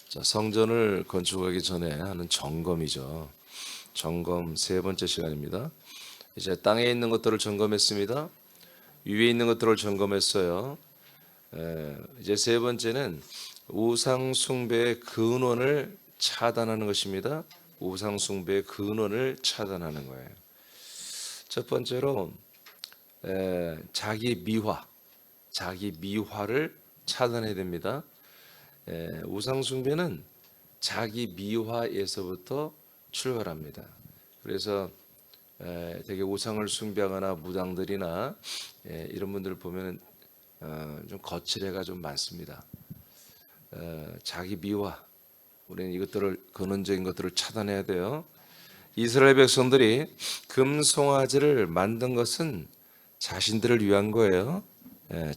자, 성전을 건축하기 전에 하는 점검이죠. 점검 세 번째 시간입니다. 이제 땅에 있는 것들을 점검했습니다. 위에 있는 것들을 점검했어요. 이제 세 번째는 우상 숭배의 근원을 차단하는 것입니다. 우상 숭배의 근원을 차단하는 거예요. 첫 번째로 자기 미화를 차단해야 됩니다. 우상 숭배는 자기 미화에서부터 출발합니다. 그래서 되게 우상을 숭배하거나 무당들이나 이런 분들 보면 좀 거칠애가 좀 많습니다. 자기 미화, 우리는 이것들을 근원적인 것들을 차단해야 돼요. 이스라엘 백성들이 금송아지를 만든 것은 자신들을 위한 거예요.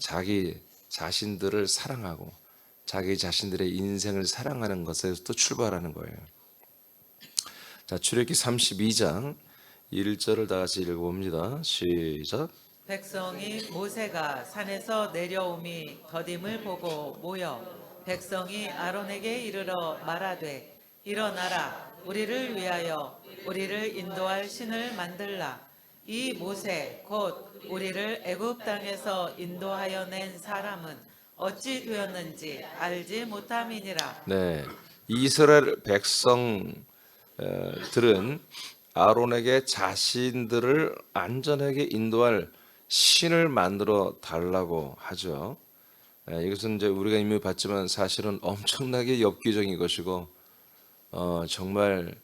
자기 자신들을 사랑하고 자기 자신들의 인생을 사랑하는 것에서부터 출발하는 거예요. 자, 출애굽기 32장 1절을 다 같이 읽어봅니다. 시작. 백성이 모세가 산에서 내려옴이 더딤을 보고 모여 백성이 아론에게 이르러 말하되 일어나라 우리를 위하여 우리를 인도할 신을 만들라. 이 모세 곧 우리를 애굽 땅에서 인도하여 낸 사람은 어찌 되었는지 알지 못함이니라. 네, 이스라엘 백성들은 아론에게 자신들을 안전하게 인도할 신을 만들어 달라고 하죠. 이것은 이제 우리가 이미 봤지만 사실은 엄청나게 엽기적인 것이고 정말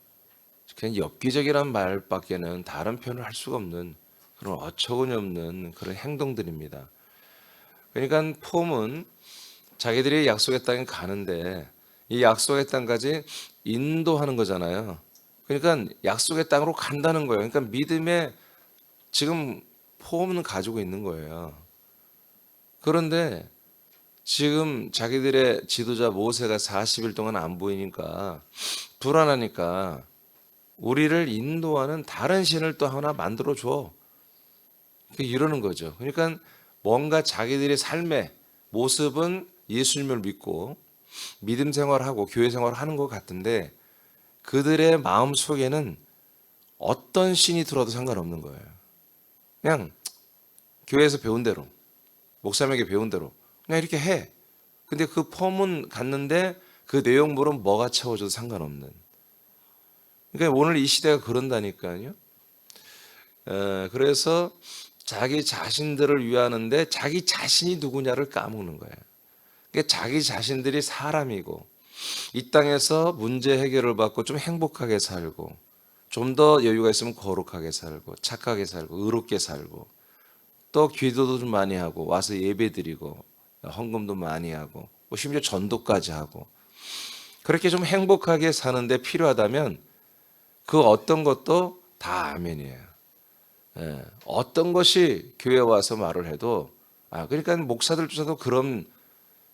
그냥 엽기적이란 말밖에는 다른 표현을 할 수가 없는 그런 어처구니 없는 그런 행동들입니다. 그러니까 폼은 자기들이 약속의 땅에 가는데 이 약속의 땅까지 인도하는 거잖아요. 그러니까 약속의 땅으로 간다는 거예요. 그러니까 믿음의 지금 폼은 가지고 있는 거예요. 그런데 지금 자기들의 지도자 모세가 40일 동안 안 보이니까 불안하니까 우리를 인도하는 다른 신을 또 하나 만들어 줘. 이러는 거죠. 그러니까 뭔가 자기들의 삶의 모습은 예수님을 믿고 믿음 생활하고 교회 생활하는 것 같은데 그들의 마음 속에는 어떤 신이 들어도 상관없는 거예요. 그냥 교회에서 배운 대로, 목사님에게 배운 대로 그냥 이렇게 해. 근데 그 폼은 갔는데 그 내용물은 뭐가 채워져도 상관없는. 그러니까 오늘 이 시대가 그런다니까요. 그래서 자기 자신들을 위하는데 자기 자신이 누구냐를 까먹는 거예요. 그러니까 자기 자신들이 사람이고 이 땅에서 문제 해결을 받고 좀 행복하게 살고 좀 더 여유가 있으면 거룩하게 살고 착하게 살고 의롭게 살고 또 기도도 좀 많이 하고 와서 예배 드리고 헌금도 많이 하고 뭐 심지어 전도까지 하고 그렇게 좀 행복하게 사는데 필요하다면 그 어떤 것도 다 아멘이에요. 어떤 것이 교회 와서 말을 해도 그러니까 목사들조차도 그런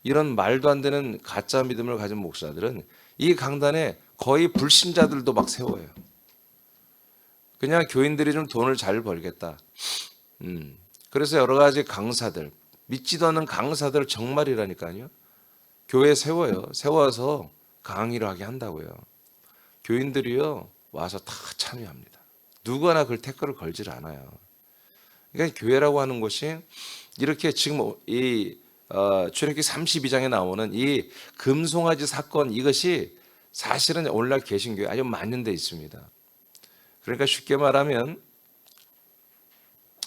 이런 말도 안 되는 가짜 믿음을 가진 목사들은 이 강단에 거의 불신자들도 막 세워요. 그냥 교인들이 좀 돈을 잘 벌겠다. 그래서 여러 가지 강사들, 믿지도 않는 강사들 정말이라니까요. 교회 세워요. 세워서 강의를 하게 한다고요. 교인들이요 와서 다 참여합니다. 누구나 그걸 태클을 걸질 않아요. 그러니까 교회라고 하는 것이 이렇게 지금 이 출애굽기 32장에 나오는 이 금송아지 사건 이것이 사실은 오늘날 개신교회 아주 많은 데 있습니다. 그러니까 쉽게 말하면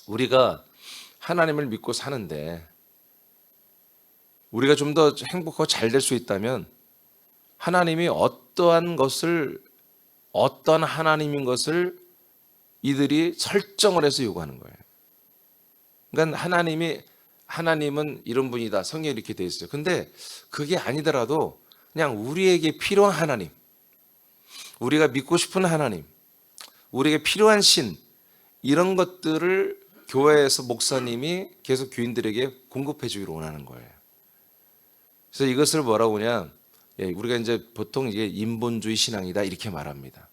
우리가 하나님을 믿고 사는데 우리가 좀 더 행복하고 잘 될 수 있다면 하나님이 어떠한 하나님인 것을 이들이 설정을 해서 요구하는 거예요. 그러니까 하나님은 이런 분이다. 성경에 이렇게 되어 있어요. 근데 그게 아니더라도 그냥 우리에게 필요한 하나님, 우리가 믿고 싶은 하나님, 우리에게 필요한 신 이런 것들을 교회에서 목사님이 계속 교인들에게 공급해 주기를 원하는 거예요. 그래서 이것을 뭐라고 그냥 우리가 이제 보통 이게 인본주의 신앙이다 이렇게 말합니다.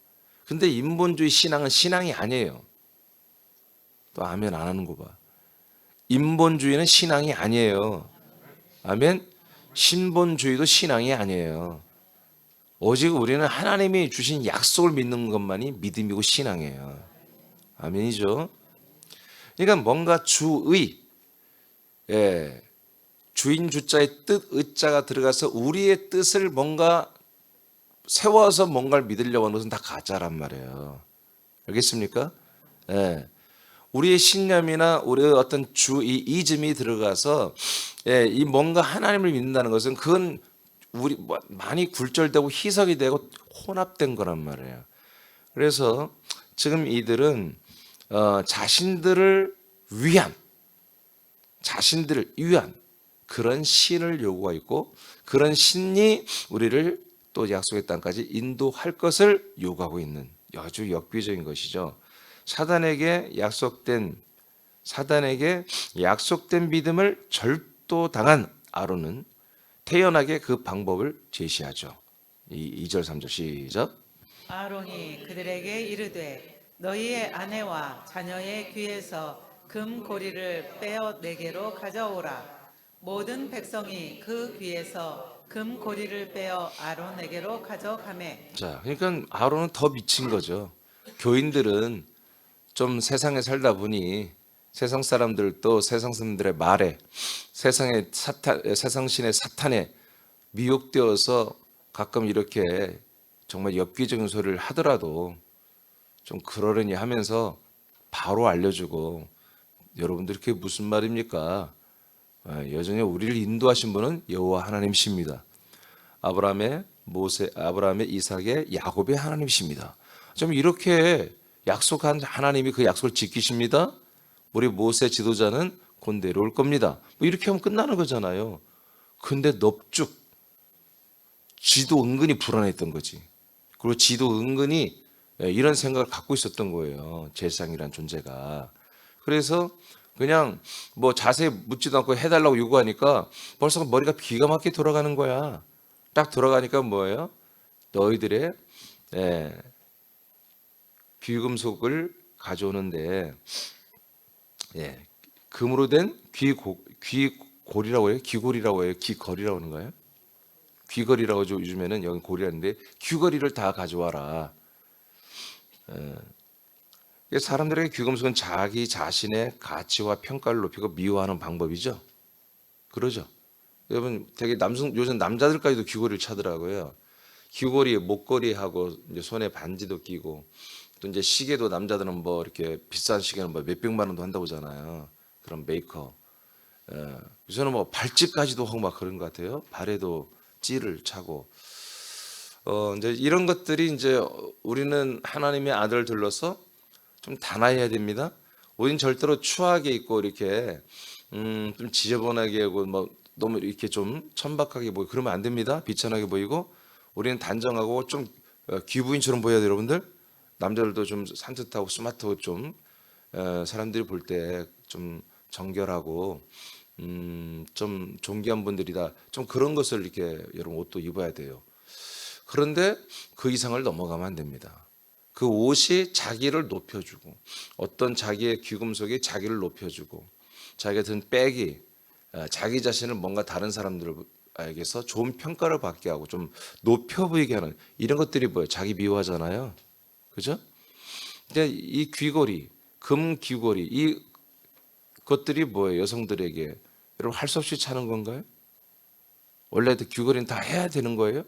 근데 인본주의 신앙은 신앙이 아니에요. 또 아멘 안 하는 거 봐. 인본주의는 신앙이 아니에요. 아멘. 신본주의도 신앙이 아니에요. 오직 우리는 하나님이 주신 약속을 믿는 것만이 믿음이고 신앙이에요. 아멘이죠. 그러니까 뭔가 주의, 예, 주인 주자의 뜻 의자가 들어가서 우리의 뜻을 뭔가 세워서 뭔가를 믿으려고 하는 것은 다 가짜란 말이에요. 알겠습니까? 예. 우리의 신념이나 우리의 어떤 주의 이즘이 들어가서 예, 이 뭔가 하나님을 믿는다는 것은 그건 우리 많이 굴절되고 희석이 되고 혼합된 거란 말이에요. 그래서 지금 이들은 자신들을 위한 그런 신을 요구가 있고 그런 신이 우리를 또 약속의 땅까지 인도할 것을 요구하고 있는 아주 역비적인 것이죠. 사단에게 약속된 믿음을 절도당한 아론은 태연하게 그 방법을 제시하죠. 2절 3절 시작. 아론이 그들에게 이르되 너희의 아내와 자녀의 귀에서 금 고리를 빼어 내게로 가져오라. 모든 백성이 그 귀에서 금 고리를 빼어 아론에게로 가져가매. 자, 그러니까 아론은 더 미친 거죠. 교인들은 좀 세상에 살다 보니 세상 사람들도 세상 사람들의 말에 세상 신의 사탄에 미혹되어서 가끔 이렇게 정말 엽기적인 소리를 하더라도 좀 그러려니 하면서 바로 알려주고 여러분들 그게 무슨 말입니까? 여전히 우리를 인도하신 분은 여호와 하나님이십니다. 아브라함의 이삭의 야곱의 하나님이십니다. 좀 이렇게 약속한 하나님이 그 약속을 지키십니다. 우리 모세 지도자는 곧 내려올 겁니다. 뭐 이렇게 하면 끝나는 거잖아요. 근데 넙죽 지도 은근히 불안했던 거지. 그리고 지도 은근히 이런 생각을 갖고 있었던 거예요. 제사장이란 존재가. 그래서 그냥 뭐 자세히 묻지도 않고 해달라고 요구하니까 벌써 머리가 기가 막히게 돌아가는 거야. 딱 돌아가니까 뭐예요? 너희들의 귀금속을 가져오는데 금으로 된 귀고리라고 해요? 귀고리라고 해요? 귀걸이라고 하는 거예요? 귀걸이라고 하죠. 요즘에는 여기 고리라는데 귀걸이를 다 가져와라. 사람들에게 귀금속은 자기 자신의 가치와 평가를 높이고 미워하는 방법이죠. 그러죠. 여러분 되게 요즘 남자들까지도 귀걸이를 차더라고요. 귀걸이에 목걸이하고 이제 손에 반지도 끼고 또 이제 시계도 남자들은 뭐 이렇게 비싼 시계는 뭐 몇백만 원도 한다고 하잖아요. 그런 메이커. 요새는 뭐 발찌까지도 하고 막 그런 것 같아요. 발에도 찌를 차고. 이제 이런 것들이 이제 우리는 하나님의 아들들로서 좀 단아해야 됩니다. 우린 절대로 추하게 있고 이렇게 좀 지저분하게 하고 뭐 너무 이렇게 좀 천박하게 보이고 그러면 안 됩니다. 비천하게 보이고 우리는 단정하고 좀 귀부인처럼 보여야 돼요, 여러분들. 남자들도 좀 산뜻하고 스마트하고 좀 사람들이 볼 때 좀 정결하고 좀 존귀한 분들이다. 좀 그런 것을 이렇게 여러분 옷도 입어야 돼요. 그런데 그 이상을 넘어가면 안 됩니다. 그 옷이 자기를 높여주고 어떤 자기의 귀금속이 자기를 높여주고 자기가 든 백이 자기 자신을 뭔가 다른 사람들에게서 좋은 평가를 받게 하고 좀 높여 보이게 하는 이런 것들이 뭐예요? 자기 미워하잖아요. 그죠? 근데 이 귀걸이, 금 귀걸이 이 것들이 뭐예요? 여성들에게 여러분 할 수 없이 차는 건가요? 원래 귀걸이는 다 해야 되는 거예요?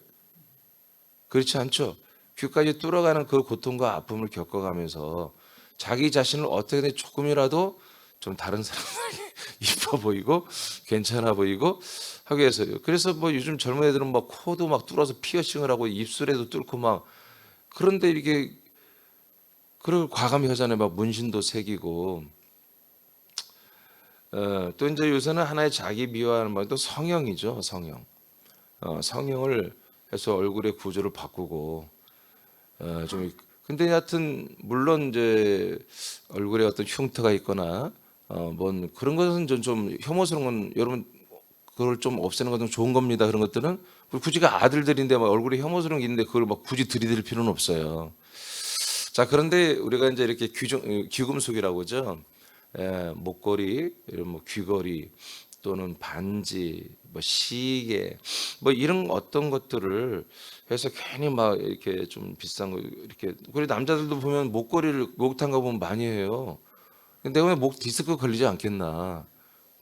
그렇지 않죠? 귀까지 뚫어가는 그 고통과 아픔을 겪어가면서 자기 자신을 어떻게든 조금이라도 좀 다른 사람들에게 이뻐 보이고 괜찮아 보이고 하기 위해서요. 그래서 뭐 요즘 젊은 애들은 막 코도 막 뚫어서 피어싱을 하고 입술에도 뚫고 막 그런데 이게 그걸 과감히 하잖아요. 막 문신도 새기고 또 이제 요새는 하나의 자기 미화하는 말도 성형이죠. 성형을 해서 얼굴의 구조를 바꾸고 좀 근데 하여튼 물론 이제 얼굴에 어떤 흉터가 있거나 뭔 그런 것은 좀 혐오스러운 건 여러분 그걸 좀 없애는 것은 좋은 겁니다. 그런 것들은 굳이가 아들들인데 막 얼굴에 혐오스러운 게 있는데 그걸 막 굳이 들이댈 필요는 없어요. 자 그런데 우리가 이제 이렇게 귀금속이라고 하죠. 목걸이, 이런 뭐 귀걸이 또는 반지, 뭐 시계, 뭐 이런 어떤 것들을 해서 괜히 막 이렇게 좀 비싼 거 이렇게. 그리고 남자들도 보면 목걸이를 목욕탕 가보면 많이 해요. 근데 왜 목 디스크 걸리지 않겠나?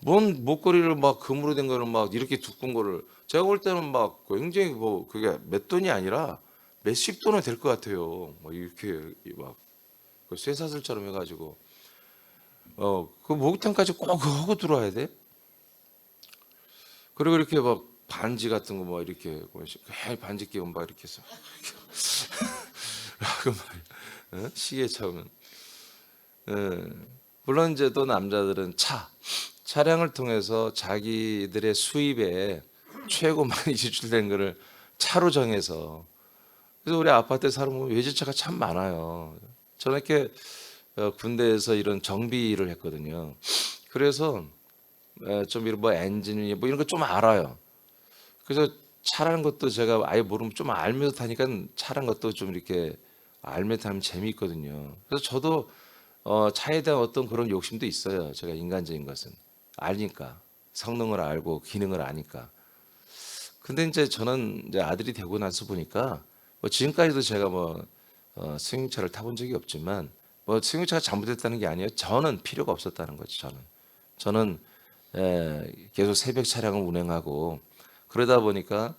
뭔 목걸이를 막 금으로 된 거를 막 이렇게 두꺼운 거를, 제가 볼 때는 막 굉장히 뭐 그게 몇 돈이 아니라 몇십 돈은 될 것 같아요. 뭐 이렇게 막그 쇠사슬처럼 해가지고 그 목욕탕까지 꼭 그거 하고 들어와야 돼? 그리고 이렇게 막 반지 같은 거 막 이렇게 반지 끼고 막 이렇게 해서 그 말이야. 시계 차면. 예. 물론 이제 또 남자들은 차량을 통해서 자기들의 수입에 최고 많이 지출된 거를 차로 정해서, 그래서 우리 아파트에 살아보면 외제차가 참 많아요. 저는 이렇게 군대에서 이런 정비를 했거든요. 그래서 좀 이런 뭐 엔진이 뭐 이런 거 좀 알아요. 그래서 차라는 것도 제가 아예 모르면 좀 알면서 타니까 차라는 것도 좀 이렇게 알면서 타면 재미있거든요. 그래서 저도 차에 대한 어떤 그런 욕심도 있어요. 제가 인간적인 것은 아니까, 성능을 알고 기능을 아니까. 근데 이제 저는 이제 아들이 되고 나서 보니까 뭐 지금까지도 제가 뭐 승용차를 타본 적이 없지만, 뭐 승용차가 잘못됐다는 게 아니에요. 저는 필요가 없었다는 거죠. 저는 계속 새벽 차량을 운행하고 그러다 보니까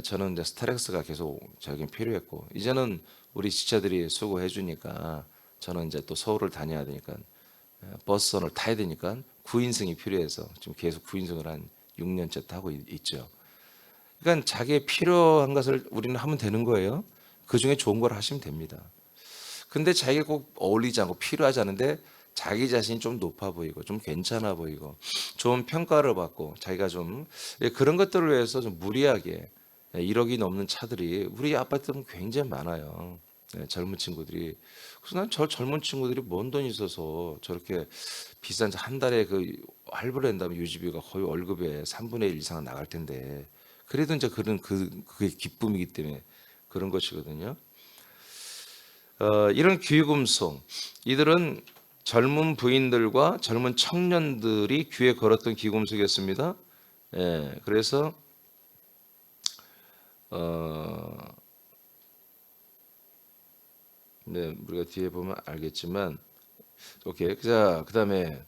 저는 이제 스타렉스가 계속 저에게 필요했고, 이제는 우리 지체들이 수고해 주니까 저는 이제 또 서울을 다녀야 되니까 버스선을 타야 되니까 9인승이 필요해서 지금 계속 9인승을 한 6년째 타고 있죠. 그러니까 자기의 필요한 것을 우리는 하면 되는 거예요. 그 중에 좋은 걸 하시면 됩니다. 근데 자기가 꼭 어울리지 않고 필요하지 않은데 자기 자신이 좀 높아 보이고 좀 괜찮아 보이고 좋은 평가를 받고 자기가 좀 그런 것들을 위해서 좀 무리하게 1억이 넘는 차들이 우리 아파트는 굉장히 많아요. 젊은 친구들이. 그래서 난 저 젊은 친구들이 뭔 돈이 있어서 저렇게 비싼 차 한 달에 그 할부를 낸다면 유지비가 거의 월급의 3분의 1 이상은 나갈 텐데, 그래도 이제 그게 기쁨이기 때문에 그런 것이거든요. 이런 귀금속, 이들은 젊은 부인들과 젊은 청년들이 귀에 걸었던 귀금속이었습니다. 그래서 어, 네, 우리가 뒤에 보면 알겠지만, 오케이. 자, 그다음에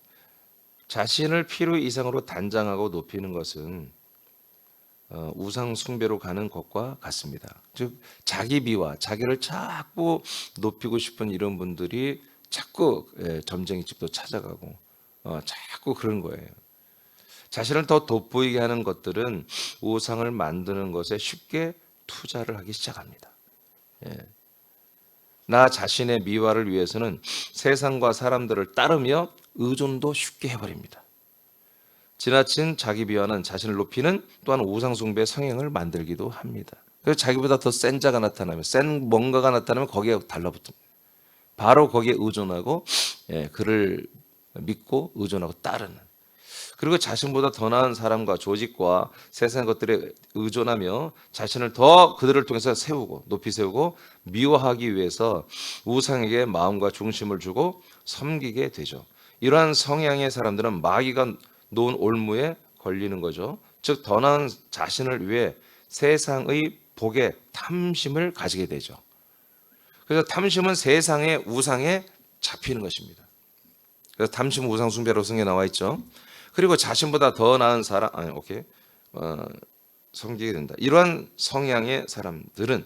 자신을 필요 이상으로 단장하고 높이는 것은 우상 숭배로 가는 것과 같습니다. 즉 자기 비하, 자기를 자꾸 높이고 싶은 이런 분들이 자꾸 점쟁이 집도 찾아가고 자꾸 그런 거예요. 자신을 더 돋보이게 하는 것들은 우상을 만드는 것에 쉽게 투자를 하기 시작합니다. 나 자신의 미화를 위해서는 세상과 사람들을 따르며 의존도 쉽게 해버립니다. 지나친 자기 비하는 자신을 높이는 또한 우상 숭배의 성향을 만들기도 합니다. 그래서 자기보다 더 센 자가 나타나면, 센 뭔가가 나타나면 거기에 달라붙습니다. 바로 거기에 의존하고 그를 믿고 의존하고 따르는. 그리고 자신보다 더 나은 사람과 조직과 세상 것들에 의존하며 자신을 더 그들을 통해서 세우고 높이 세우고 미워하기 위해서 우상에게 마음과 중심을 주고 섬기게 되죠. 이러한 성향의 사람들은 마귀가 놓은 올무에 걸리는 거죠. 즉 더 나은 자신을 위해 세상의 복에 탐심을 가지게 되죠. 그래서 탐심은 세상의 우상에 잡히는 것입니다. 그래서 탐심은 우상 숭배로 성경에 나와 있죠. 그리고 자신보다 더 나은 사람, 섬기게 된다. 이러한 성향의 사람들은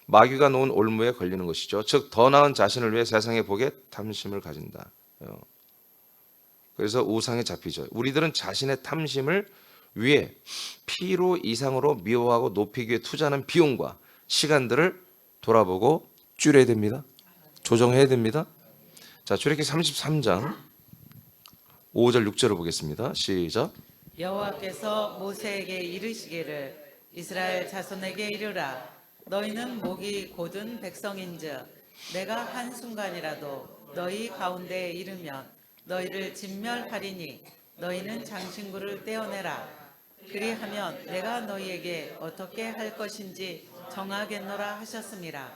마귀가 놓은 올무에 걸리는 것이죠. 즉 더 나은 자신을 위해 세상의 복에 탐심을 가진다. 그래서 우상에 잡히죠. 우리들은 자신의 탐심을 위해 필요 이상으로 미워하고 높이기 위해 투자하는 비용과 시간들을 돌아보고 줄여야 됩니다. 조정해야 됩니다. 자, 출애굽기 33장 5절 6절을 보겠습니다. 시작. 여호와께서 모세에게 이르시기를 이스라엘 자손에게 이르라 너희는 목이 곧은 백성인즉 내가 한순간이라도 너희 가운데에 이르면 너희를 진멸하리니 너희는 장신구를 떼어내라 그리하면 내가 너희에게 어떻게 할 것인지 정하겠노라 하셨습니다.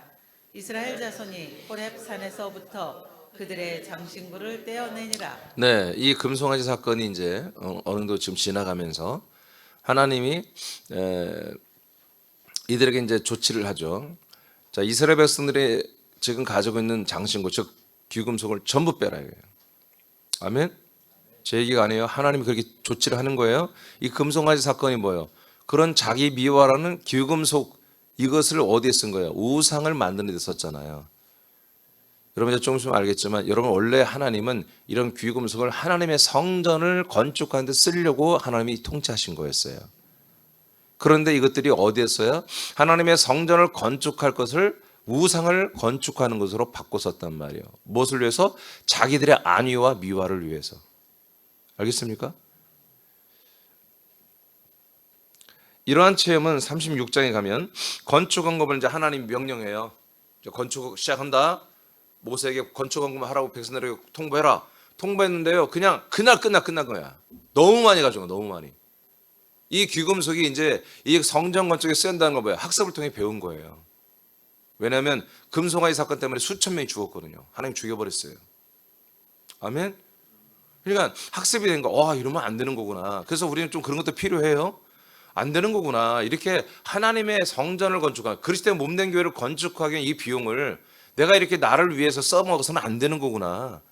이스라엘 자손이 호렙 산에서부터 그들의 장신구를 떼어내니라. 네, 이 금송아지 사건이 이제 어느 정도 지금 지나가면서 하나님이 이들에게 이제 조치를 하죠. 자, 이스라엘 백성들이 지금 가지고 있는 장신구, 즉 귀금속을 전부 빼라 이거예요. 아멘. 제 얘기가 아니에요. 하나님이 그렇게 조치를 하는 거예요. 이 금송아지 사건이 뭐예요? 그런 자기 미화라는 귀금속 이것을 어디에 쓴 거예요? 우상을 만드는 데 썼잖아요. 여러분 이제 조금 있으면 알겠지만 여러분 원래 하나님은 이런 귀금속을 하나님의 성전을 건축하는 데 쓰려고 하나님이 통치하신 거였어요. 그런데 이것들이 어디에 써요? 하나님의 성전을 건축할 것을 우상을 건축하는 것으로 바꿔 썼단 말이에요. 무엇을 위해서? 자기들의 안위와 미화를 위해서. 알겠습니까? 이러한 체험은 36장에 가면 건축 헌금을 이제 하나님 명령해요. 건축 시작한다. 모세에게 건축 헌금 하라고 백성들에게 통보해라. 통보했는데요. 그냥 그날 끝난 거야. 너무 많이 가져가, 너무 많이. 이 귀금속이 이제 이 성전 건축에 쓰인다는 거 뭐예요? 학습을 통해 배운 거예요. 왜냐하면 금송아지 사건 때문에 수천 명이 죽었거든요. 하나님 죽여버렸어요. 아멘. 그러니까 학습이 된 거, 와 이러면 안 되는 거구나. 그래서 우리는 좀 그런 것도 필요해요. 안 되는 거구나. 이렇게 하나님의 성전을 건축하고 그리스도의 몸된 교회를 건축하기 위한 이 비용을 내가 이렇게 나를 위해서 써먹어서는 안 되는 거구나.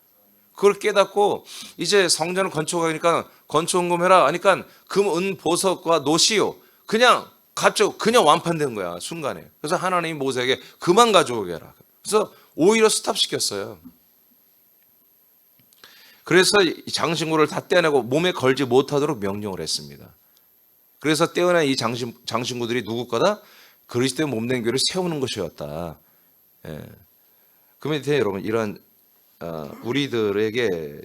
그걸 깨닫고 이제 성전을 건축하니까 건축헌금 해라 하니까 금, 은, 보석과 노시요 그냥 갑자기 그냥 완판된 거야 순간에. 그래서 하나님이 모세에게 그만 가져오게 해라. 그래서 오히려 스탑시켰어요. 그래서 장신구를 다 떼어내고 몸에 걸지 못하도록 명령을 했습니다. 그래서 떼어낸 이 장신구들이 누구 거다? 그리스도의 몸된 교회를 세우는 것이었다. 예. 그러면 여러분 이러한 우리들에게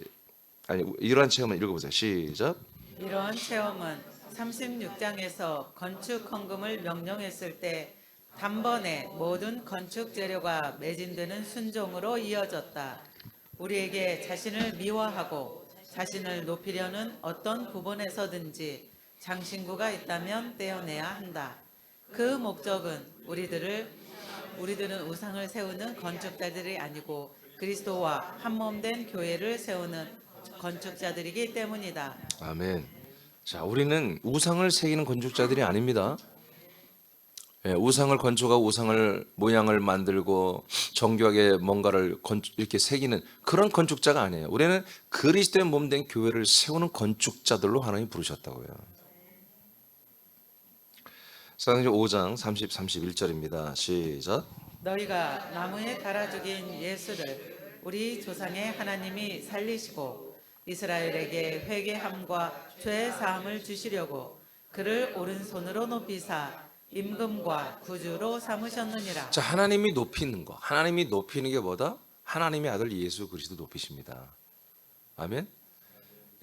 이러한 체험을 읽어보세요. 시작. 이러한 체험은 36장에서 건축 헌금을 명령했을 때 단번에 모든 건축 재료가 매진되는 순종으로 이어졌다. 우리에게 자신을 미화하고 자신을 높이려는 어떤 부분에서든지 장신구가 있다면 떼어내야 한다. 그 목적은 우리들은 우상을 세우는 건축자들이 아니고 그리스도와 한몸된 교회를 세우는 건축자들이기 때문이다. 아멘. 자, 우리는 우상을 새기는 건축자들이 아닙니다. 예, 우상을 건축하고 우상을 모양을 만들고 정교하게 뭔가를 이렇게 새기는 그런 건축자가 아니에요. 우리는 그리스도의 몸된 교회를 세우는 건축자들로 하나님 부르셨다고요. 사도행전 5장 30, 31절입니다. 시작. 너희가 나무에 달아 죽인 예수를 우리 조상의 하나님이 살리시고 이스라엘에게 회개함과 죄 사함을 주시려고 그를 오른손으로 높이사 임금과 구주로 삼으셨느니라. 자, 하나님이 높이는 거. 하나님이 높이는 게 뭐다? 하나님의 아들 예수 그리스도 높이십니다. 아멘.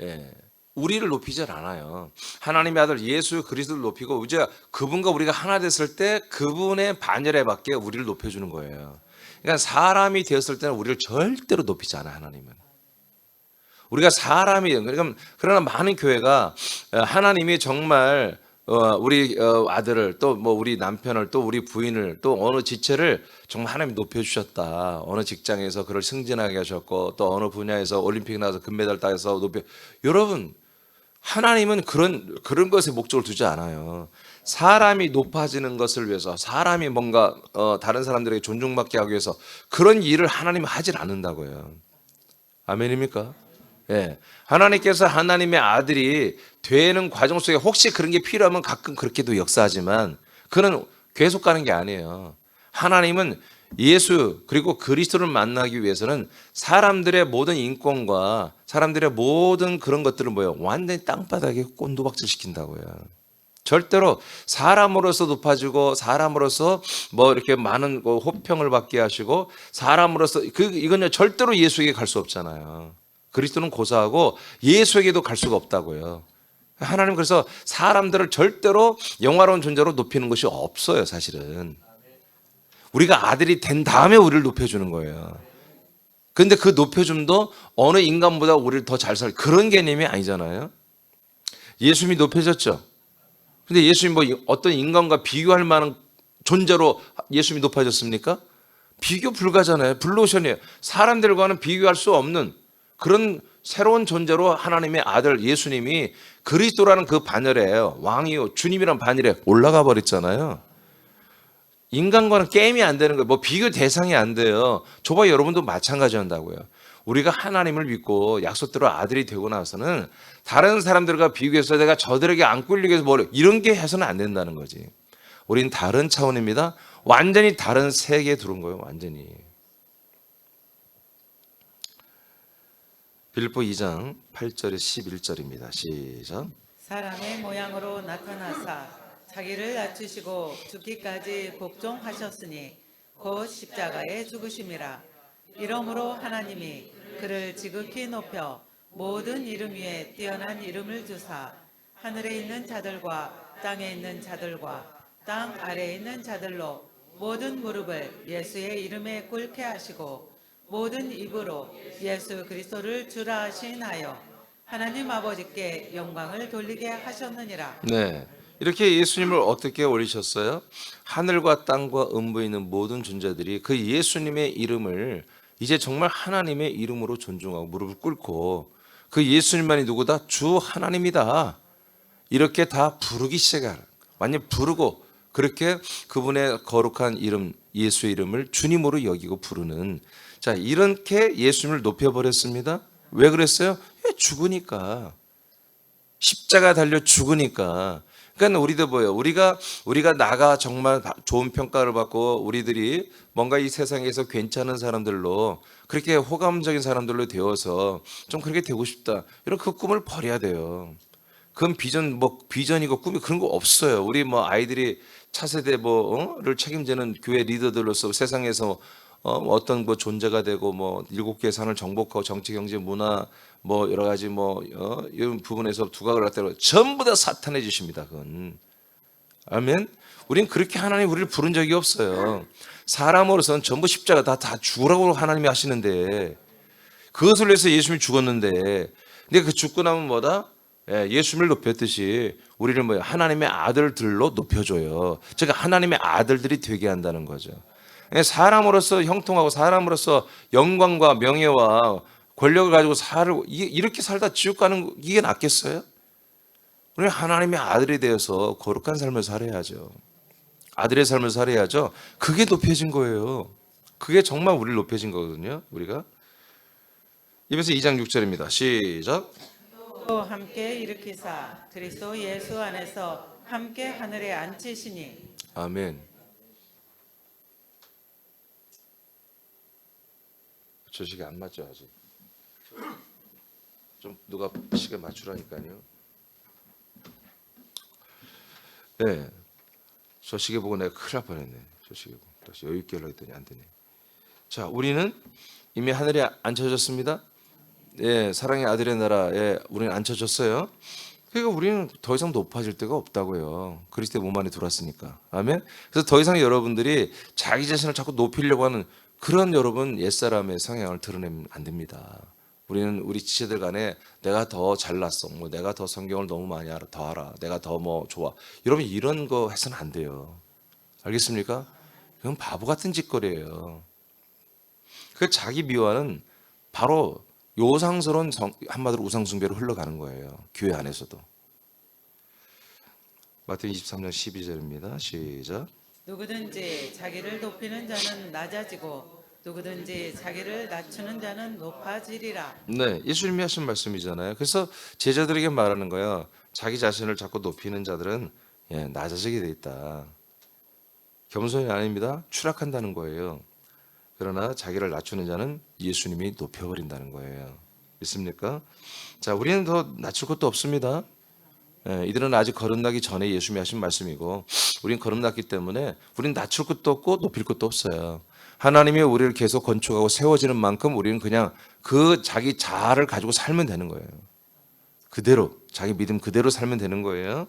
예. 우리를 높이질 않아요. 하나님의 아들 예수 그리스도를 높이고 이제 그분과 우리가 하나 됐을 때 그분의 반열에 맞게 우리를 높여주는 거예요. 그러니까 사람이 되었을 때는 우리를 절대로 높이지 않아요. 하나님은. 우리가 사람이 그러나 많은 교회가 하나님이 정말 우리 아들을 또 뭐 우리 남편을 또 우리 부인을 또 어느 지체를 정말 하나님이 높여주셨다. 어느 직장에서 그를 승진하게 하셨고 또 어느 분야에서 올림픽 나가서 금메달 따서 여러분 하나님은 그런 것에 목적을 두지 않아요. 사람이 높아지는 것을 위해서 사람이 뭔가 다른 사람들에게 존중받게 하기 위해서 그런 일을 하나님은 하질 않는다고요. 아멘입니까? 예. 하나님께서 하나님의 아들이 되는 과정 속에 혹시 그런 게 필요하면 가끔 그렇게도 역사하지만 그는 계속 가는 게 아니에요. 하나님은 예수 그리고 그리스도를 만나기 위해서는 사람들의 모든 인권과 사람들의 모든 그런 것들을 완전히 땅바닥에 꼰두박질 시킨다고요. 절대로 사람으로서 높아지고 사람으로서 이렇게 많은 호평을 받게 하시고 사람으로서 이건 절대로 예수에게 갈 수 없잖아요. 그리스도는 고사하고 예수에게도 갈 수가 없다고요. 하나님 그래서 사람들을 절대로 영화로운 존재로 높이는 것이 없어요. 사실은 우리가 아들이 된 다음에 우리를 높여주는 거예요. 그런데 그 높여줌도 어느 인간보다 우리를 더 잘 살 그런 개념이 아니잖아요. 예수님이 높여졌죠. 근데 예수님이 어떤 인간과 비교할 만한 존재로 예수님이 높아졌습니까? 비교 불가잖아요. 블루오션이에요. 사람들과는 비교할 수 없는 그런 새로운 존재로 하나님의 아들 예수님이 그리스도라는 그 반열에 왕이요 주님이란 반열에 올라가 버렸잖아요. 인간과는 게임이 안 되는 거예요. 뭐 비교 대상이 안 돼요. 저와 여러분도 마찬가지 한다고요. 우리가 하나님을 믿고 약속대로 아들이 되고 나서는 다른 사람들과 비교해서 내가 저들에게 안 꿀리게 해서 뭐 이런 게 해서는 안 된다는 거지. 우린 다른 차원입니다. 완전히 다른 세계에 들어온 거예요. 완전히. 빌립보 2장 8절에 11절입니다. 시작. 사람의 모양으로 나타나사 자기를 낮추시고 죽기까지 복종하셨으니 곧 십자가에 죽으심이라. 이러므로 하나님이 그를 지극히 높여 모든 이름 위에 뛰어난 이름을 주사 하늘에 있는 자들과 땅에 있는 자들과 땅 아래에 있는 자들로 모든 무릎을 예수의 이름에 꿇게 하시고 모든 입으로 예수 그리스도를 주라 하시나요 하나님 아버지께 영광을 돌리게 하셨느니라. 네. 이렇게 예수님을 어떻게 올리셨어요? 하늘과 땅과 음부에 있는 모든 존재들이 그 예수님의 이름을 이제 정말 하나님의 이름으로 존중하고 무릎을 꿇고 그 예수님만이 누구다? 주 하나님이다. 이렇게 다 부르기 시작하라. 완전 부르고 그렇게 그분의 거룩한 이름 예수의 이름을 주님으로 여기고 부르는 자 이렇게 예수님을 높여버렸습니다. 왜 그랬어요? 죽으니까 십자가 달려 죽으니까. 그러니까 우리도 뭐예요? 우리가 나가 정말 좋은 평가를 받고 우리들이 뭔가 이 세상에서 괜찮은 사람들로 그렇게 호감적인 사람들로 되어서 좀 그렇게 되고 싶다. 이런 그 꿈을 버려야 돼요. 그건 비전이고 꿈이 그런 거 없어요. 우리 뭐 아이들이 차세대 뭐를 책임지는 교회 리더들로서 세상에서 어떤 뭐 존재가 되고 뭐 7개의 산을 정복하고 정치, 경제, 문화 뭐 여러 가지 이런 부분에서 두각을 갖다가 전부 다 사탄의 짓입니다. 그건. 아멘. 우린 그렇게 하나님 우리를 부른 적이 없어요. 사람으로서는 전부 십자가 다 죽으라고 하나님이 하시는데 그것을 위해서 예수님이 죽었는데 근데 그 죽고 나면 뭐다? 예수님을 높였듯이 우리를 뭐야? 하나님의 아들들로 높여줘요. 즉 하나님의 아들들이 되게 한다는 거죠. 사람으로서 형통하고 사람으로서 영광과 명예와 권력을 가지고 이렇게 살다 지옥 가는 이게 낫겠어요? 우리 하나님의 아들이 되어서 거룩한 삶을 살아야죠. 아들의 삶을 살아야죠. 그게 높여진 거예요. 그게 정말 우리를 높여진 거거든요. 우리가 이번에 2장 6절입니다. 시작. 또 함께 일으키사 그리스도 예수 안에서 함께 하늘에 앉히시니. 아멘. 저 시계 안 맞죠 아직? 좀 누가 시계 맞추라니까요. 네, 저 시계 보고 내가 큰일 날 뻔했네. 저 시계 보고 다시 여유 있게 하려고 했더니 안 되네. 자, 우리는 이미 하늘에 앉혀졌습니다. 예, 사랑의 아들의 나라에 우리는 앉혀졌어요. 그러니까 우리는 더 이상 높아질 데가 없다고요. 그리스도의 몸 안에 들어왔으니까. 아멘. 그래서 더 이상 여러분들이 자기 자신을 자꾸 높이려고 하는 그런 여러분 옛사람의 성향을 드러내면 안 됩니다. 우리는 우리 지체들 간에 내가 더 잘났어, 뭐 내가 더 성경을 너무 많이 알아, 더 알아, 내가 더 뭐 좋아. 여러분 이런 거 해서는 안 돼요. 알겠습니까? 그건 바보 같은 짓거리예요. 그 자기 미화는 바로 요상스러운 한마디로 우상숭배로 흘러가는 거예요. 교회 안에서도. 마태복음 23장 12절입니다. 시작. 누구든지 자기를 높이는 자는 낮아지고 누구든지 자기를 낮추는 자는 높아지리라. 네, 예수님이 하신 말씀이잖아요. 그래서 제자들에게 말하는 거예요. 자기 자신을 자꾸 높이는 자들은 낮아지게 돼 있다. 겸손이 아닙니다. 추락한다는 거예요. 그러나 자기를 낮추는 자는 예수님이 높여버린다는 거예요. 믿습니까? 자, 우리는 더 낮출 것도 없습니다. 이들은 아직 거듭나기 전에 예수님이 하신 말씀이고 우리는 거듭났기 때문에 우리는 낮출 것도 없고 높일 것도 없어요. 하나님이 우리를 계속 건축하고 세워지는 만큼 우리는 그냥 그 자기 자아를 가지고 살면 되는 거예요. 그대로 자기 믿음 그대로 살면 되는 거예요.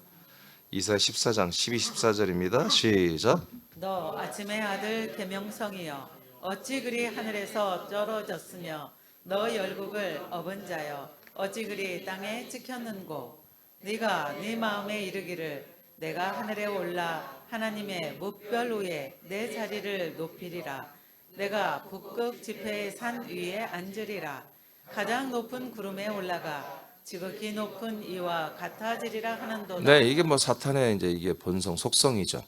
이사야 14장 12, 14절입니다. 시작. 너 아침의 아들 계명성이여 어찌 그리 하늘에서 떨어졌으며 너 열국을 업은 자여 어찌 그리 땅에 찍혔는고 네가 네 마음에 이르기를 내가 하늘에 올라 하나님의 뭇별 위에 내 자리를 높이리라. 내가 북극 지폐의 산 위에 앉으리라. 가장 높은 구름에 올라가 지극히 높은 이와 같아지리라 하는도다. 네, 이게 뭐 사탄의 이제 이게 본성 속성이죠.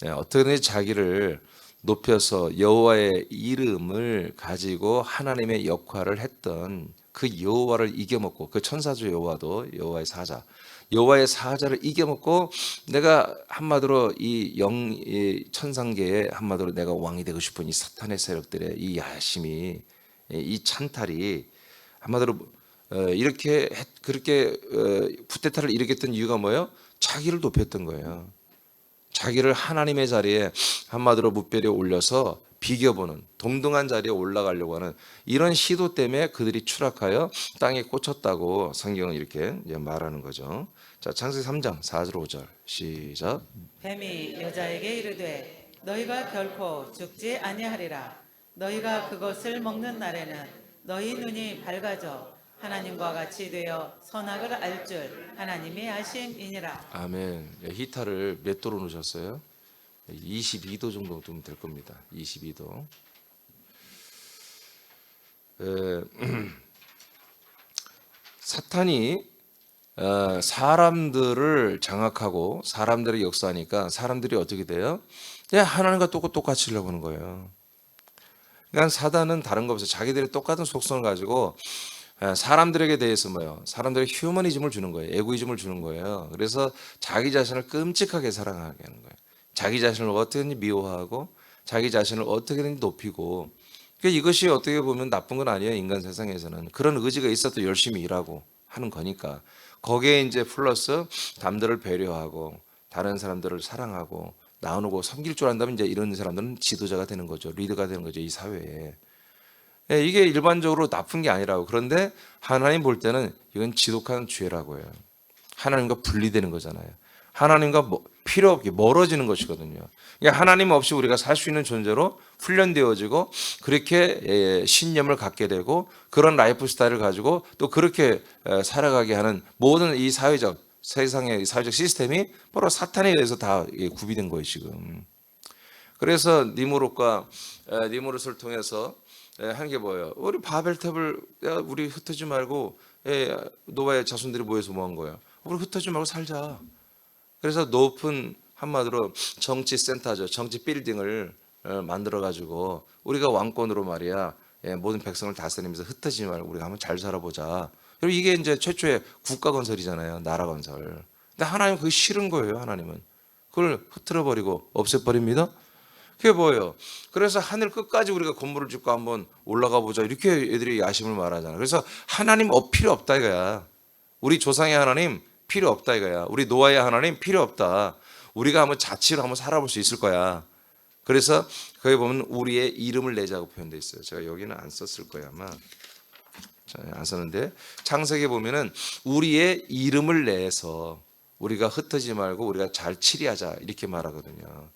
네, 어떻게든 자기를 높여서 여호와의 이름을 가지고 하나님의 역할을 했던 그 여호와를 이겨먹고, 그 천사주 여호와도 여호와의 사자, 여호와의 사자를 이겨먹고 내가 한마디로 이 천상계에 한마디로 내가 왕이 되고 싶은 이 사탄의 세력들의 이 야심이, 이 찬탈이 한마디로 이렇게 그렇게 쿠데타를 일으켰던 이유가 뭐예요? 자기를 높였던 거예요. 자기를 하나님의 자리에 한마디로 무뼈에 올려서 비겨보는, 동등한 자리에 올라가려고 하는 이런 시도 때문에 그들이 추락하여 땅에 꽂혔다고 성경은 이렇게 이제 말하는 거죠. 자, 창세기 3장 4절 5절 시작. 뱀이 여자에게 이르되 너희가 결코 죽지 아니하리라. 너희가 그것을 먹는 날에는 너희 눈이 밝아져 하나님과 같이 되어 선악을 알 줄 하나님이 아심이니라. 아멘. 히타를 몇 도로 놓으셨어요? 22도 정도 두면 될 겁니다. 22도. 사탄이 사람들을 장악하고 사람들을 역사하니까 사람들이 어떻게 돼요? 그냥 하나님과 똑같이 하려고 하는 거예요. 그러니까 사단은 다른 거 없어요. 자기들이 똑같은 속성을 가지고 사람들에게 대해서 뭐요? 사람들의 휴머니즘을 주는 거예요. 에고이즘을 주는 거예요. 그래서 자기 자신을 끔찍하게 사랑하게 하는 거예요. 자기 자신을 어떻게든지 미워하고 자기 자신을 어떻게든지 높이고, 그러니까 이것이 어떻게 보면 나쁜 건 아니에요. 인간 세상에서는 그런 의지가 있어도 열심히 일하고 하는 거니까. 거기에 이제 플러스 남들을 배려하고 다른 사람들을 사랑하고 나누고 섬길 줄 안다면 이제 이런 사람들은 지도자가 되는 거죠. 리더가 되는 거죠. 이 사회에. 이게 일반적으로 나쁜 게 아니라고. 그런데 하나님 볼 때는 이건 지독한 죄라고 해요. 하나님과 분리되는 거잖아요. 하나님과 필요 없게 멀어지는 것이거든요. 그러니까 하나님 없이 우리가 살 수 있는 존재로 훈련되어지고 그렇게 신념을 갖게 되고 그런 라이프 스타일을 가지고 또 그렇게 살아가게 하는 모든 이 세상의 사회적 시스템이 바로 사탄에 의해서 다 구비된 거예요, 지금. 그래서 니무롯을 통해서 한 게 뭐예요? 우리 바벨탑을 우리 흩어지지 말고 노아의 자손들이 모여서 뭐 한 거예요? 우리 흩어지지 말고 살자. 그래서 높은 한마디로 정치 센터죠. 정치 빌딩을 만들어 가지고 우리가 왕권으로 말이야 모든 백성을 다스리면서 흩어지지 말고 우리가 한번 잘 살아보자. 그리고 이게 이제 최초의 국가 건설이잖아요. 나라 건설. 근데 하나님은 그게 싫은 거예요. 하나님은 그걸 흐트러 버리고 없애버립니다. 그게 뭐예요? 그래서 하늘 끝까지 우리가 건물을 짓고 한번 올라가 보자. 이렇게 애들이 야심을 말하잖아요. 그래서 하나님 필요 없다 이거야. 우리 조상의 하나님 필요 없다 이거야. 우리 노아의 하나님 필요 없다. 우리가 한번 자치로 한번 살아볼 수 있을 거야. 그래서 거기 보면 우리의 이름을 내자고 표현되어 있어요. 제가 여기는 안 썼을 거예요 아마. 안 썼는데 창세기에 보면은 우리의 이름을 내서 우리가 흩어지지 말고 우리가 잘 치리하자 이렇게 말하거든요.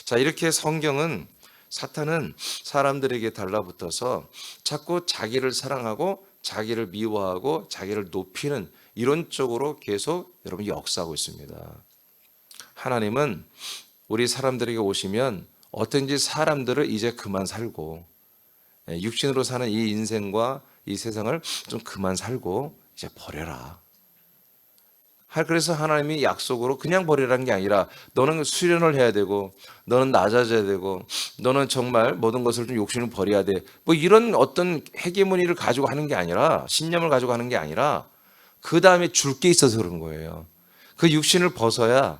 자, 이렇게 성경은 사탄은 사람들에게 달라붙어서 자꾸 자기를 사랑하고 자기를 미워하고 자기를 높이는 이런 쪽으로 계속 여러분 역사하고 있습니다. 하나님은 우리 사람들에게 오시면 어떤지 사람들을 이제 그만 살고 육신으로 사는 이 인생과 이 세상을 좀 그만 살고 이제 버려라. 그래서 하나님이 약속으로 그냥 버리라는 게 아니라 너는 수련을 해야 되고 너는 낮아져야 되고 너는 정말 모든 것을 좀 욕심을 버려야 돼. 뭐 이런 어떤 헤게모니를 가지고 하는 게 아니라 신념을 가지고 하는 게 아니라 그 다음에 줄 게 있어서 그런 거예요. 그 육신을 벗어야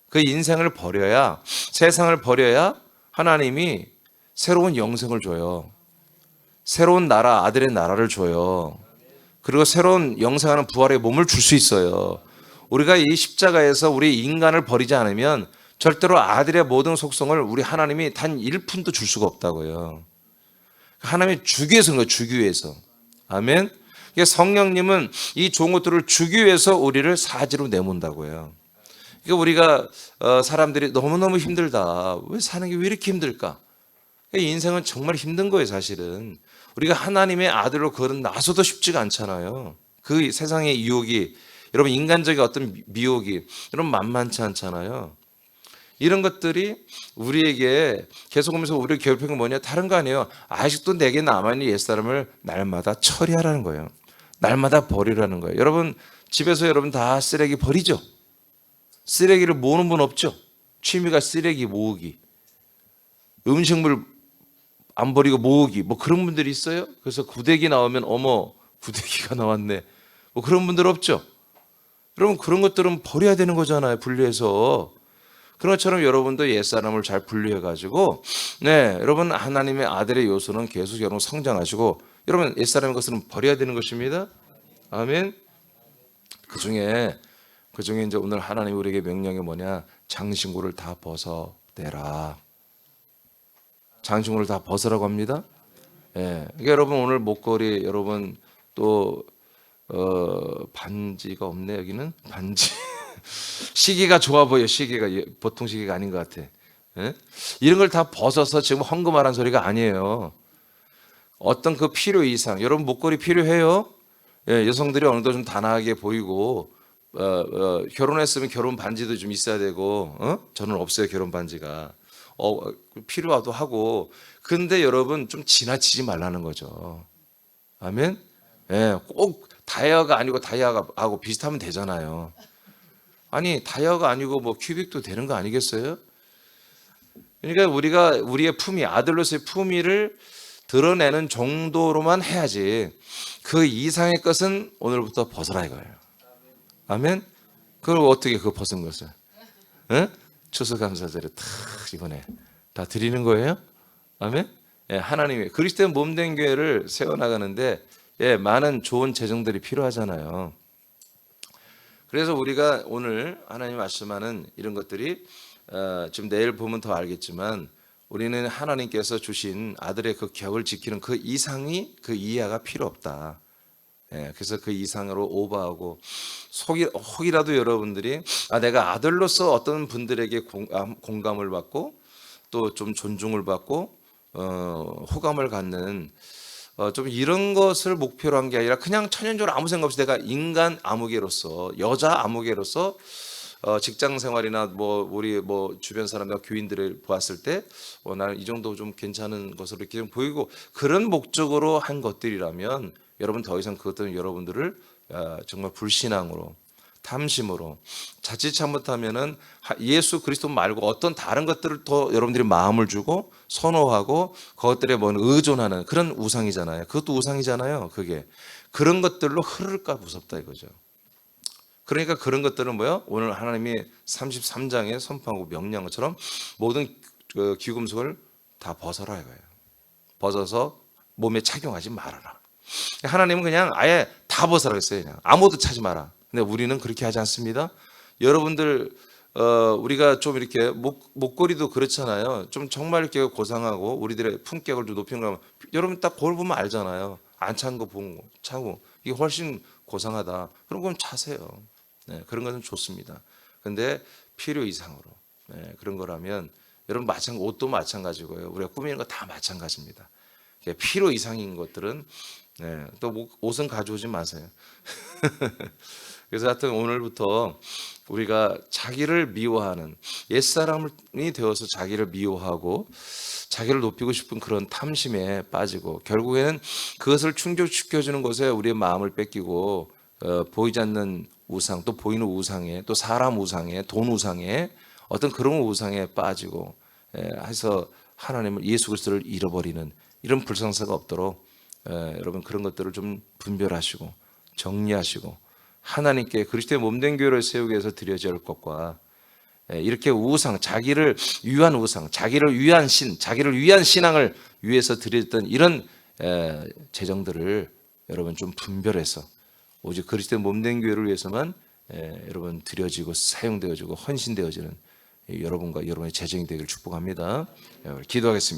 그 인생을 버려야 세상을 버려야 하나님이 새로운 영생을 줘요. 새로운 나라, 아들의 나라를 줘요. 그리고 새로운 영생하는 부활의 몸을 줄 수 있어요. 우리가 이 십자가에서 우리 인간을 버리지 않으면 절대로 아들의 모든 속성을 우리 하나님이 단 1푼도 줄 수가 없다고요. 하나님이 주기 위해서 그런 거예요. 주기 위해서. 아멘. 성령님은 이 좋은 것들을 주기 위해서 우리를 사지로 내몬다고요. 그러니까 우리가 사람들이 너무너무 힘들다. 왜 사는 게 왜 이렇게 힘들까? 인생은 정말 힘든 거예요, 사실은. 우리가 하나님의 아들로 거듭 나서도 쉽지가 않잖아요. 그 세상의 유혹이, 여러분 인간적인 어떤 미혹이 여러분 만만치 않잖아요. 이런 것들이 우리에게 계속 오면서 우리를 괴롭히는 건 뭐냐? 다른 거 아니에요. 아직도 내게 남아있는 옛사람을 날마다 처리하라는 거예요. 날마다 버리라는 거예요. 여러분 집에서 여러분 다 쓰레기 버리죠? 쓰레기를 모으는 분 없죠? 취미가 쓰레기 모으기, 음식물 안 버리고 모으기, 뭐 그런 분들이 있어요? 그래서 구데기 나오면 어머 구데기가 나왔네, 뭐 그런 분들 없죠? 여러분 그런 것들은 버려야 되는 거잖아요. 분리해서. 그런 것처럼 여러분도 옛사람을 잘 분리해가지고, 네, 여러분 하나님의 아들의 요소는 계속 여러분 성장하시고, 여러분 옛사람의 것은 버려야 되는 것입니다. 아멘. 그 중에 이제 오늘 하나님 우리에게 명령이 뭐냐? 장신구를 다 벗어내라. 장신구를 다 벗으라고 합니다. 예. 그러니까 여러분 오늘 목걸이, 여러분 또 반지가 없네. 여기는 반지. 시계가 좋아 보여. 시계가 보통 시계가 아닌 것 같아. 예? 이런 걸 다 벗어서 지금 헌금하라는 소리가 아니에요. 어떤 그 필요 이상, 여러분 목걸이 필요해요. 예, 여성들이 어느 정도 좀 단아하게 보이고, 결혼했으면 결혼 반지도 좀 있어야 되고, 저는 없어요 결혼 반지가. 필요하도 하고. 근데 여러분 좀 지나치지 말라는 거죠. 아멘. 예, 꼭 다이아가 아니고 다이아하고 비슷하면 되잖아요. 아니 다이아가 아니고 뭐 큐빅도 되는 거 아니겠어요? 그러니까 우리가 우리의 품위, 아들로서의 품위를 드러내는 정도로만 해야지 그 이상의 것은 오늘부터 벗어라 이거예요. 아멘. 그걸 어떻게 그거 벗은 것을? 예? 추수감사절에 탁 이번에 다 드리는 거예요. 아멘. 예, 하나님이 그리스도의 몸된 교회를 세워나가는데 예, 많은 좋은 재정들이 필요하잖아요. 그래서 우리가 오늘 하나님 말씀하는 이런 것들이 지금 내일 보면 더 알겠지만 우리는 하나님께서 주신 아들의 그 격을 지키는 그 이상이, 그 이하가 필요 없다. 예, 그래서 그 이상으로 오버하고 혹이라도 여러분들이 내가 아들로서 어떤 분들에게 공감을 받고 또 좀 존중을 받고 호감을 갖는 좀 이런 것을 목표로 한 게 아니라 그냥 천연적으로 아무 생각 없이 내가 인간 아무개로서, 여자 아무개로서 직장 생활이나 뭐 우리 뭐 주변 사람들 교인들을 보았을 때 나는 이 정도 좀 괜찮은 것으로 이렇게 좀 보이고, 그런 목적으로 한 것들이라면 여러분 더 이상 그것들은 여러분들을 정말 불신앙으로, 탐심으로, 자칫 잘못하면은 예수 그리스도 말고 어떤 다른 것들을 더 여러분들이 마음을 주고 선호하고 그것들에 뭐 의존하는 그런 우상이잖아요. 그것도 우상이잖아요. 그게 그런 것들로 흐를까 무섭다 이거죠. 그러니까 그런 것들은 뭐요? 오늘 하나님이 33장에 선포하고 명령한 것처럼 모든 그 귀금속을 다 벗어라 이거예요. 벗어서 몸에 착용하지 말아라. 하나님은 그냥 아예 다 벗어라 했어요. 그냥 아무것도 차지 마라. 근데 우리는 그렇게 하지 않습니다. 여러분들 우리가 좀 이렇게 목걸이도 그렇잖아요. 좀 정말 이렇게 고상하고 우리들의 품격을 좀 높이는 거면 여러분 딱 거울 보면 알잖아요. 안 찬 거 보고 차고 이게 훨씬 고상하다. 그런 건 차세요. 네, 그런 것은 좋습니다. 근데 필요 이상으로 그런 거라면 여러분 옷도 마찬가지고요. 우리가 꾸미는 거 다 마찬가지입니다. 필요 이상인 것들은 또 옷은 가져오지 마세요. 그래서 하여튼 오늘부터 우리가 자기를 미워하는 옛사람이 되어서 자기를 미워하고 자기를 높이고 싶은 그런 탐심에 빠지고 결국에는 그것을 충족시켜주는 것에 우리의 마음을 뺏기고 보이지 않는 우상, 또 보이는 우상에, 또 사람 우상에, 돈 우상에, 어떤 그런 우상에 빠지고 해서 하나님을, 예수 그리스도를 잃어버리는 이런 불상사가 없도록 여러분 그런 것들을 좀 분별하시고 정리하시고 하나님께 그리스도의 몸된 교회를 세우기 위해서 드려질 것과 이렇게 우상, 자기를 위한 우상, 자기를 위한 신, 자기를 위한 신앙을 위해서 드렸던 이런 재정들을 여러분 좀 분별해서 오직 그리스도의 몸된 교회를 위해서만 여러분 드려지고 사용되어지고 헌신되어지는 여러분과 여러분의 재정이 되기를 축복합니다. 기도하겠습니다.